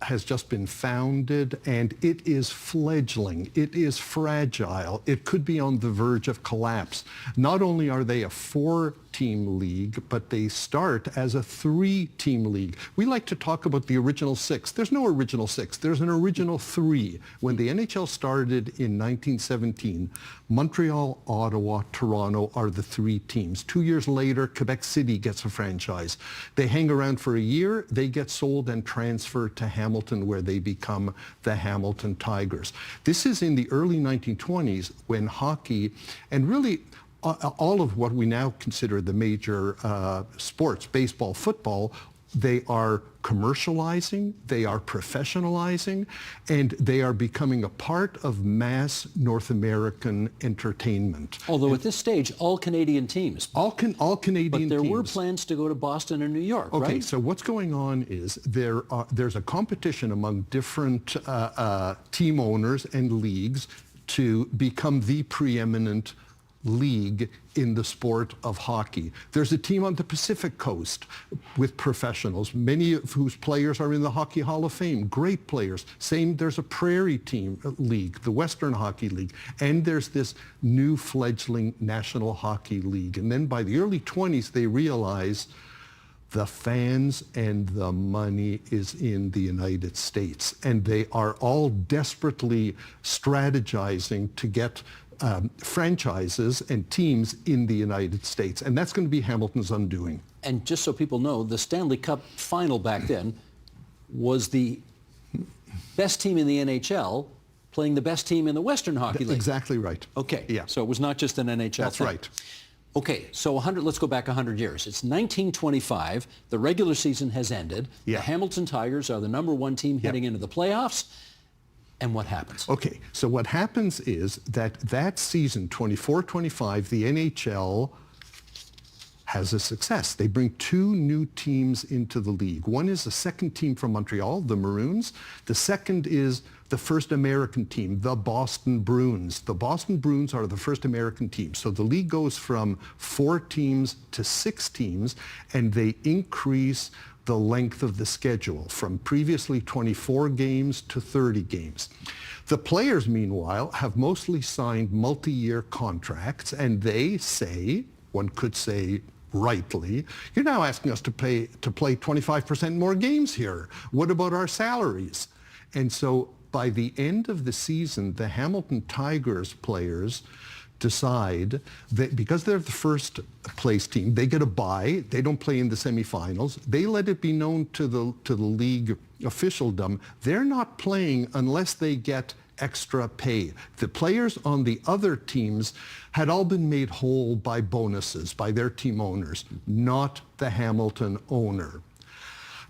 has just been founded, and it is fledgling. It is fragile. It could be on the verge of collapse. Not only are they a 4-team league, but they start as a 3-team league. We like to talk about the original 6. There's no original 6. There's an original 3. When the NHL started in 1917, Montreal, Ottawa, Toronto are the 3 teams. 2 years later, Quebec City gets a franchise. They hang around for a year, they get sold and transferred to Hamilton, where they become the Hamilton Tigers. This is in the early 1920s when hockey, and really all of what we now consider the major sports, baseball, football, they are commercializing, they are professionalizing, and they are becoming a part of mass North American entertainment. Although at this stage, all Canadian teams. All Canadian teams. But there were plans to go to Boston and New York, right? Okay, so what's going on is there's a competition among different team owners and leagues to become the preeminent league in the sport of hockey. There's a team on the Pacific Coast with professionals, many of whose players are in the Hockey Hall of Fame, great players. Same, there's a Prairie team league, the Western Hockey League, and there's this new fledgling National Hockey League. And then by the early 20s, they realize the fans and the money is in the United States, and they are all desperately strategizing to get franchises and teams in the United States. And that's going to be Hamilton's undoing. And just so people know, the Stanley Cup final back then was the best team in the NHL playing the best team in the Western Hockey League. Exactly right. Okay. Yeah. So it was not just an NHL That's thing. right. Okay, so let's go back 100 years. It's 1925. The regular season has ended. Yeah. The Hamilton Tigers are the #1 team heading into the playoffs. And what happens? Okay, so what happens is that season, 24-25, the NHL has a success. They bring 2 new teams into the league. One is a second team from Montreal, the Maroons. The second is the first American team, the Boston Bruins. The Boston Bruins are the first American team. So the league goes from 4 teams to 6 teams, and they increase the length of the schedule from previously 24 games to 30 games. The players, meanwhile, have mostly signed multi-year contracts, and they say, one could say rightly, you're now asking us to play 25% more games here. What about our salaries? And so by the end of the season, the Hamilton Tigers players decide that because they're the first place team, they get a bye. They don't play in the semifinals. They let it be known to the league officialdom, they're not playing unless they get extra pay. The players on the other teams had all been made whole by bonuses by their team owners, not the Hamilton owner.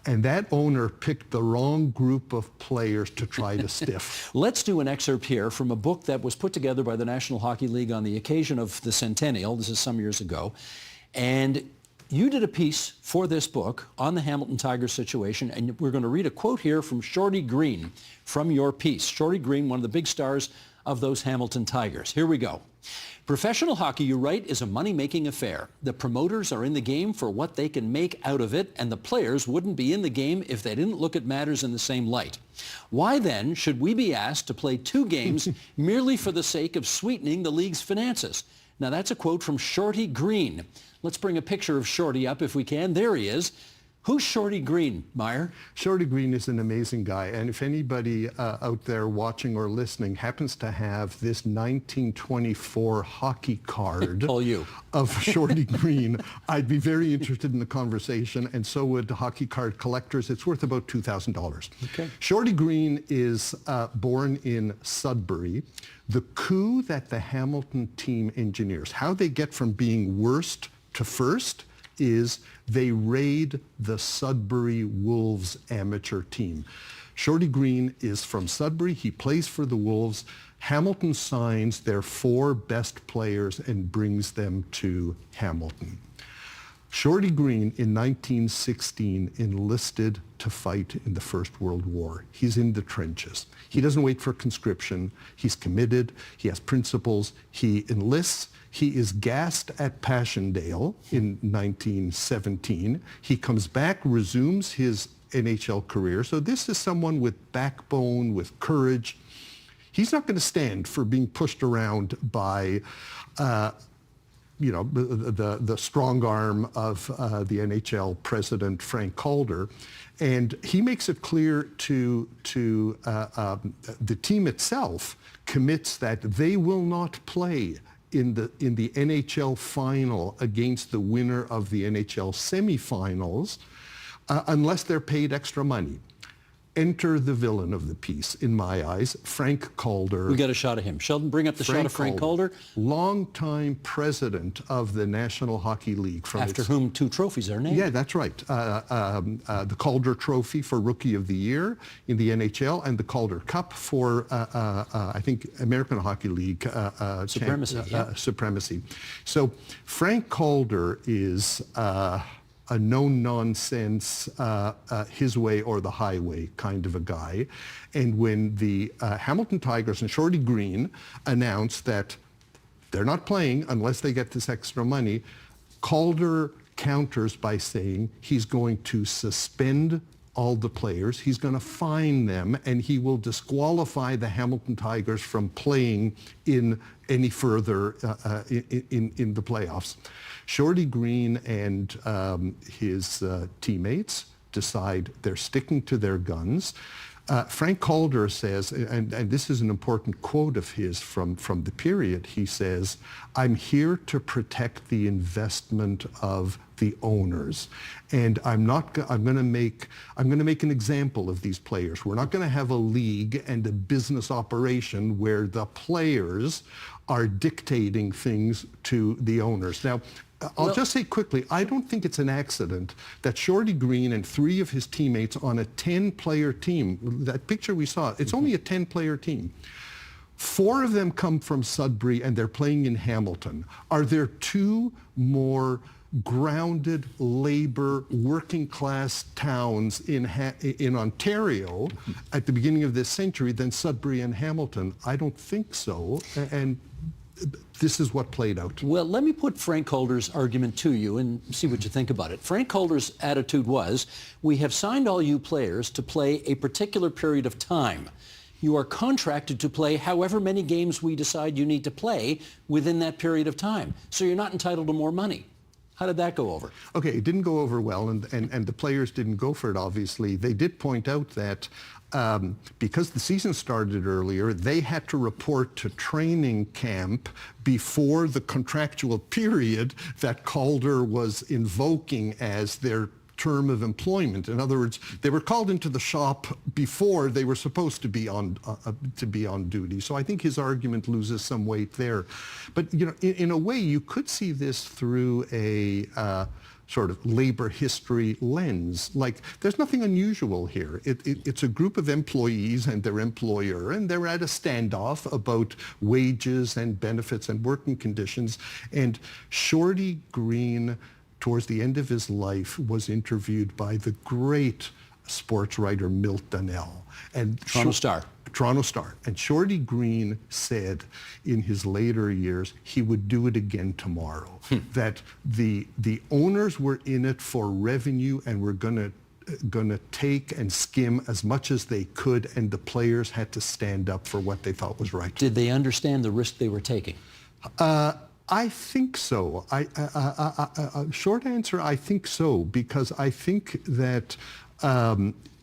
And that owner picked the wrong group of players to try to stiff. Let's do an excerpt here from a book that was put together by the National Hockey League on the occasion of the centennial. This is some years ago. And you did a piece for this book on the Hamilton Tigers situation, and we're going to read a quote here from Shorty Green from your piece. Shorty Green, one of the big stars of those Hamilton Tigers. Here we go. Professional hockey, you write, is a money-making affair. The promoters are in the game for what they can make out of it, and the players wouldn't be in the game if they didn't look at matters in the same light. Why then should we be asked to play 2 games merely for the sake of sweetening the league's finances? Now that's a quote from Shorty Green. Let's bring a picture of Shorty up if we can. There he is. Who's Shorty Green, Meyer? Shorty Green is an amazing guy, and if anybody out there watching or listening happens to have this 1924 hockey card of Shorty Green, I'd be very interested in the conversation, and so would hockey card collectors. It's worth about $2,000. Okay. Shorty Green is born in Sudbury. The coup that the Hamilton team engineers, how they get from being worst to first, is they raid the Sudbury Wolves amateur team. Shorty Green is from Sudbury. He plays for the Wolves. Hamilton signs their 4 best players and brings them to Hamilton. Shorty Green in 1916 enlisted to fight in the First World War. He's in the trenches. He doesn't wait for conscription. He's committed. He has principles. He enlists. He is gassed at Passchendaele in 1917. He comes back, resumes his NHL career. So this is someone with backbone, with courage. He's not going to stand for being pushed around by, the strong arm of the NHL president, Frank Calder. And he makes it clear to the team itself, commits that they will not play in the NHL final against the winner of the NHL semifinals unless they're paid extra money. Enter the villain of the piece, in my eyes, Frank Calder. We got a shot of him. Sheldon, bring up the shot of Frank Calder. Longtime president of the National Hockey League. After whom 2 trophies are named. Yeah, that's right. The Calder Trophy for Rookie of the Year in the NHL and the Calder Cup for, I think, American Hockey League Supremacy. Supremacy. So Frank Calder is a no-nonsense, his way or the highway kind of a guy. And when the Hamilton Tigers and Shorty Green announced that they're not playing unless they get this extra money, Calder counters by saying he's going to suspend all the players, he's going to fine them, and he will disqualify the Hamilton Tigers from playing in any further in the playoffs. Shorty Green and his teammates decide they're sticking to their guns. Frank Calder says, and this is an important quote of his from the period, he says, "I'm here to protect the investment of the owners, and I'm going to make an example of these players. We're not going to have a league and a business operation where the players are dictating things to the owners." Now, I'll just say quickly, I don't think it's an accident that Shorty Green and 3 of his teammates on a 10-player team, that picture we saw, it's only a 10-player team. 4 of them come from Sudbury and they're playing in Hamilton. Are there 2 more grounded labor working class towns in Ontario at the beginning of this century than Sudbury and Hamilton? I don't think so. And this is what played out. Well, let me put Frank Calder's argument to you and see what you think about it. Frank Calder's attitude was, we have signed all you players to play a particular period of time. You are contracted to play however many games we decide you need to play within that period of time. So you're not entitled to more money. How did that go over? Okay, it didn't go over well, and the players didn't go for it, obviously. They did point out that because the season started earlier, they had to report to training camp before the contractual period that Calder was invoking as their term of employment. In other words, they were called into the shop before they were supposed to be on duty. So I think his argument loses some weight there. But in a way, you could see this through a sort of labor history lens. Like, there's nothing unusual here. It's a group of employees and their employer, and they're at a standoff about wages and benefits and working conditions. And Shorty Green, towards the end of his life, was interviewed by the great sports writer Milt Donnell. And Toronto Star. And Shorty Green said in his later years he would do it again tomorrow. That the owners were in it for revenue and were going to take and skim as much as they could, and the players had to stand up for what they thought was right. Did they understand the risk they were taking? I think so. Short answer, I think so, because I think that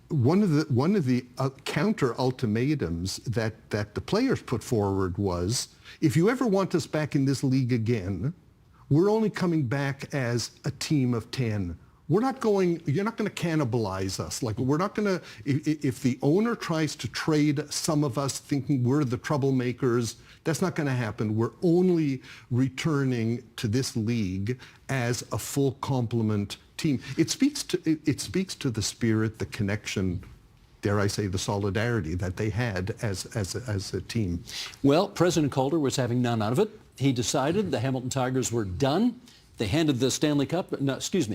one of the counter ultimatums that the players put forward was, if you ever want us back in this league again, we're only coming back as a team of 10. You're not going to cannibalize us. Like, we're not going to, if the owner tries to trade some of us thinking we're the troublemakers, that's not going to happen. We're only returning to this league as a full complement team. It speaks to the spirit, the connection, dare I say, the solidarity that they had as a team. Well, President Calder was having none of it. He decided the Hamilton Tigers were done. They handed the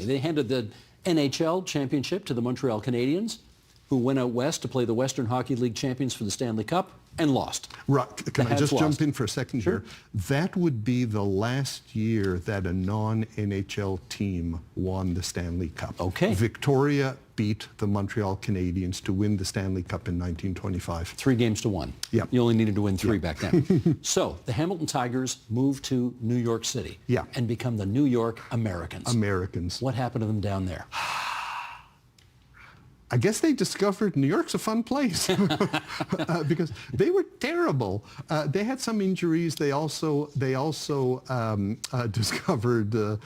they handed the NHL championship to the Montreal Canadiens, who went out west to play the Western Hockey League champions for the Stanley Cup. and lost. Right. Can The I just Habs jump lost. in for a second Sure. here? That would be the last year that a non-NHL team won the Stanley Cup. Okay. Victoria beat the Montreal Canadiens to win the Stanley Cup in 1925. 3-1. Yeah. You only needed to win 3 back then. So the Hamilton Tigers moved to New York City. Yeah. And become the New York Americans. Americans. What happened to them down there? I guess they discovered New York's a fun place because they were terrible. They had some injuries. They also discovered the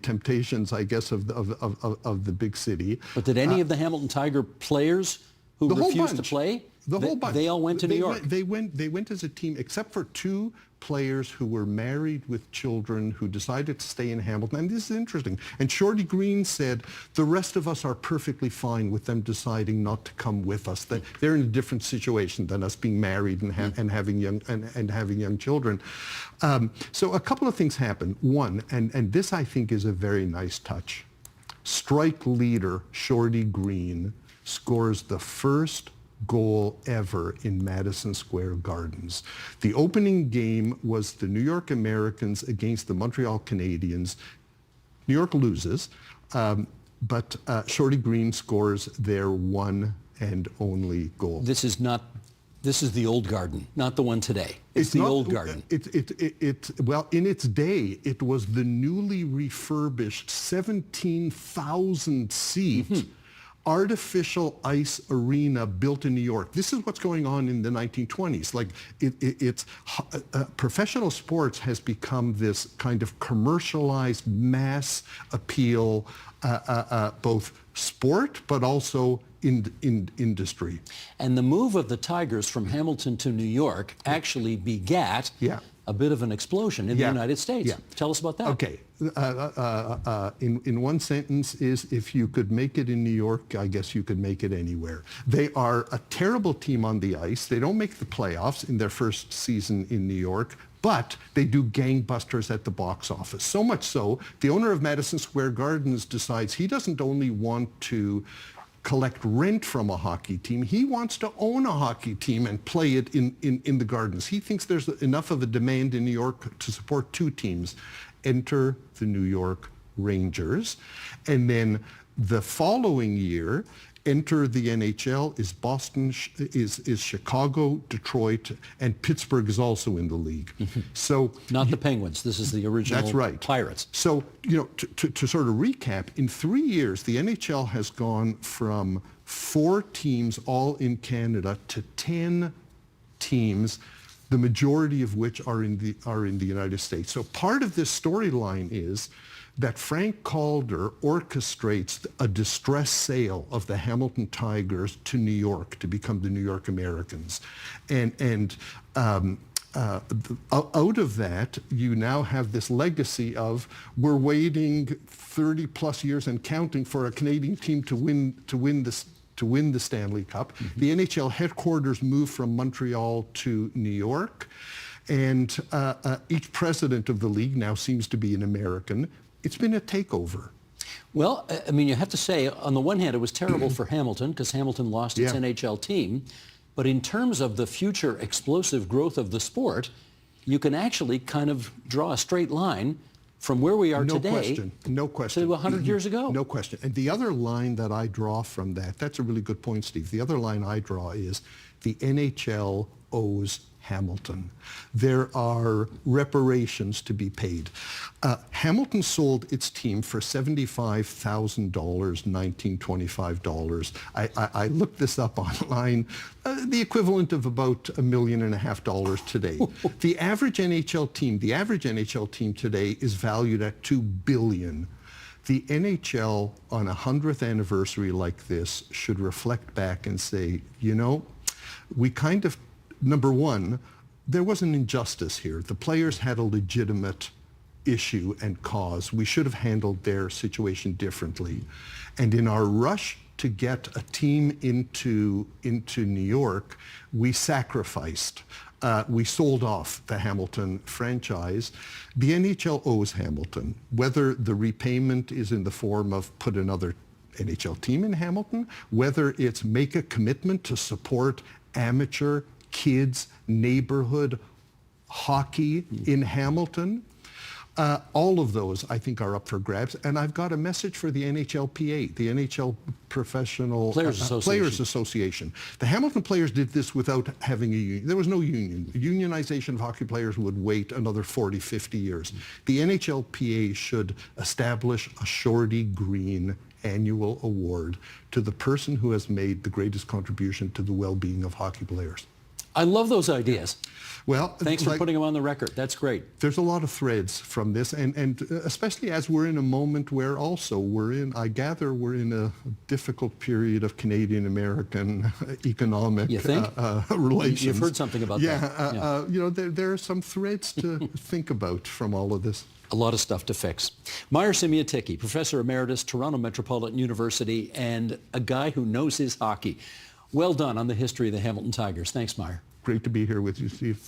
temptations, I guess, of the big city. But did any of the Hamilton Tiger players who The whole refused to bunch. play, The whole bunch. they all went to New York? They went as a team, except for 2 players who were married with children who decided to stay in Hamilton. And this is interesting. And Shorty Green said, the rest of us are perfectly fine with them deciding not to come with us. That they're in a different situation than us being married and having young children. So a couple of things happened. One, and this I think is a very nice touch. Strike leader Shorty Green scores the first goal ever in Madison Square Gardens. The opening game was the New York Americans against the Montreal Canadiens. New York loses, but Shorty Green scores their one and only goal. This is the old Garden, not the one today. It's the old Garden. Well, in its day, it was the newly refurbished 17,000 seat artificial ice arena built in New York. This is what's going on in the 1920s. Like professional sports has become this kind of commercialized mass appeal, both sport but also in industry. And the move of the Tigers from Hamilton to New York actually begat a bit of an explosion in the United States. Yeah. Tell us about that. Okay. In one sentence is, if you could make it in New York, I guess you could make it anywhere. They are a terrible team on the ice. They don't make the playoffs in their first season in New York, but they do gangbusters at the box office. So much so, the owner of Madison Square Gardens decides he doesn't only want to collect rent from a hockey team. He wants to own a hockey team and play it in the Gardens. He thinks there's enough of a demand in New York to support 2 teams. Enter the New York Rangers. And then the following year, enter the NHL is Boston, is Chicago, Detroit, and Pittsburgh is also in the league. So not the Penguins. This is the original that's right. Pirates. So, to sort of recap, in 3 years, the NHL has gone from 4 teams all in Canada to 10 teams, the majority of which are in the United States. So part of this storyline is that Frank Calder orchestrates a distress sale of the Hamilton Tigers to New York to become the New York Americans. And out of that, you now have this legacy of we're waiting 30 plus years and counting for a Canadian team to win the Stanley Cup. The NHL headquarters moved from Montreal to New York, and each president of the league now seems to be an American. It's been a takeover. Well, I mean, you have to say, on the one hand, it was terrible for Hamilton because Hamilton lost its NHL team. But in terms of the future explosive growth of the sport, you can actually kind of draw a straight line from where we are today No question. to 100 years ago. No question. And the other line that I draw from that's a really good point, Steve. The other line I draw is the NHL owes Hamilton. There are reparations to be paid. Hamilton sold its team for $75,000, $1925. I looked this up online, the equivalent of about $1.5 million today. The average NHL team today is valued at $2 billion. The NHL on a 100th anniversary like this should reflect back and say, we kind of, number one, there was an injustice here. The players had a legitimate issue and cause. We should have handled their situation differently. And in our rush to get a team into New York, we sacrificed. We sold off the Hamilton franchise. The NHL owes Hamilton, whether the repayment is in the form of put another NHL team in Hamilton, whether it's make a commitment to support amateur kids, neighborhood hockey in Hamilton. All of those, I think, are up for grabs. And I've got a message for the NHLPA, the NHL Professional Players Association. The Hamilton players did this without having a union. There was no union. Unionization of hockey players would wait another 40, 50 years. The NHLPA should establish a Shorty Green annual award to the person who has made the greatest contribution to the well-being of hockey players. I love those ideas. Well, thanks for putting them on the record. That's great. There's a lot of threads from this, and especially as we're in a moment where also I gather we're in a difficult period of Canadian-American economic relations. You've heard something about that. Yeah. There are some threads to think about from all of this. A lot of stuff to fix. Meyer Semioticki, Professor Emeritus, Toronto Metropolitan University, and a guy who knows his hockey. Well done on the history of the Hamilton Tigers. Thanks, Meyer. Great to be here with you, Steve.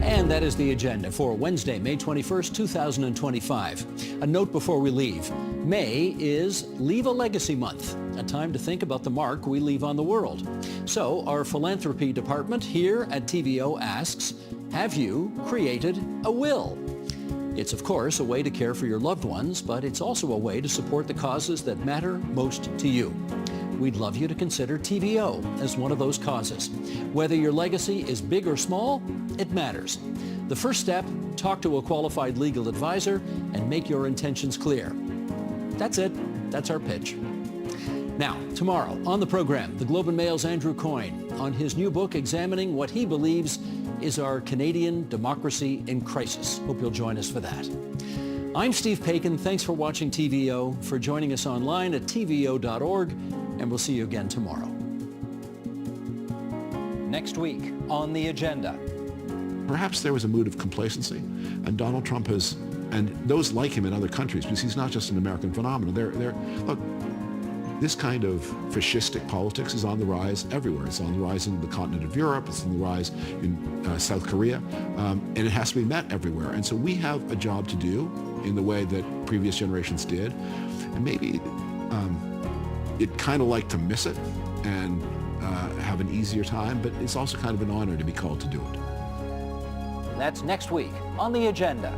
And that is the agenda for Wednesday, May 21st, 2025. A note before we leave. May is Leave a Legacy Month, a time to think about the mark we leave on the world. So our philanthropy department here at TVO asks, have you created a will? It's, of course, a way to care for your loved ones, but it's also a way to support the causes that matter most to you. We'd love you to consider TVO as one of those causes. Whether your legacy is big or small, it matters. The first step, talk to a qualified legal advisor and make your intentions clear. That's it. That's our pitch. Now, tomorrow on the program, the Globe and Mail's Andrew Coyne on his new book examining what he believes is our Canadian democracy in crisis. Hope you'll join us for that. I'm Steve Paikin. Thanks for watching TVO, for joining us online at tvo.org, and we'll see you again tomorrow. Next week on the agenda. Perhaps there was a mood of complacency, and Donald Trump has, and those like him in other countries, because he's not just an American phenomenon. Look, this kind of fascistic politics is on the rise everywhere. It's on the rise in the continent of Europe. It's on the rise in South Korea. And it has to be met everywhere. And so we have a job to do in the way that previous generations did. And maybe you'd kind of like to miss it and have an easier time, but it's also kind of an honor to be called to do it. That's next week on the agenda.